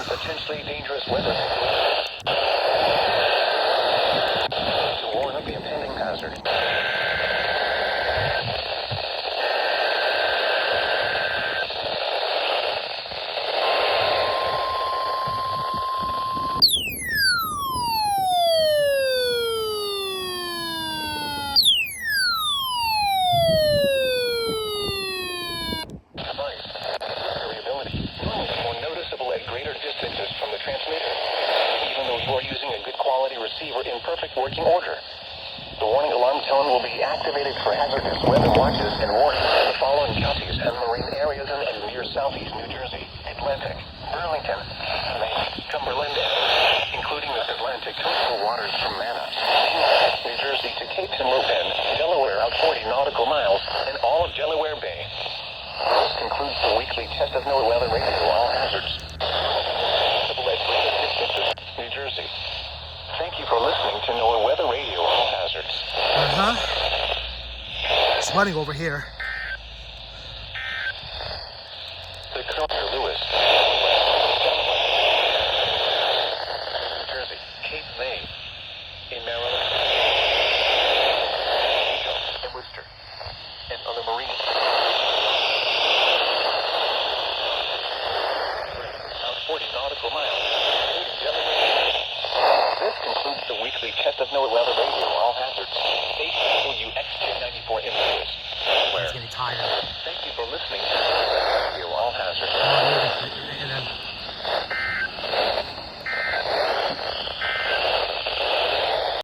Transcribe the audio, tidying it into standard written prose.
potentially dangerous weather to warn of the impending hazard. Receiver in perfect working order. The warning alarm tone will be activated for hazardous weather watches and warnings in the following counties and marine areas in and near southeast New Jersey, Atlantic, Burlington, Maine, Cumberland, including the Atlantic coastal waters from Manna, New Jersey to Cape Henlopen, Delaware out 40 nautical miles, and all of Delaware Bay. This concludes the weekly Test of NOAA Weather Radio, All Hazards. New Jersey. Thank you for listening to NOAA Weather Radio, All Hazards. It's running over here. The Coroner Lewis. New Jersey, Cape May, in Maryland, Eagle, and Worcester, and other marines. About 40 nautical miles, including Delaware. This concludes the weekly Test of NOAA Weather Radio, All Hazards. Stay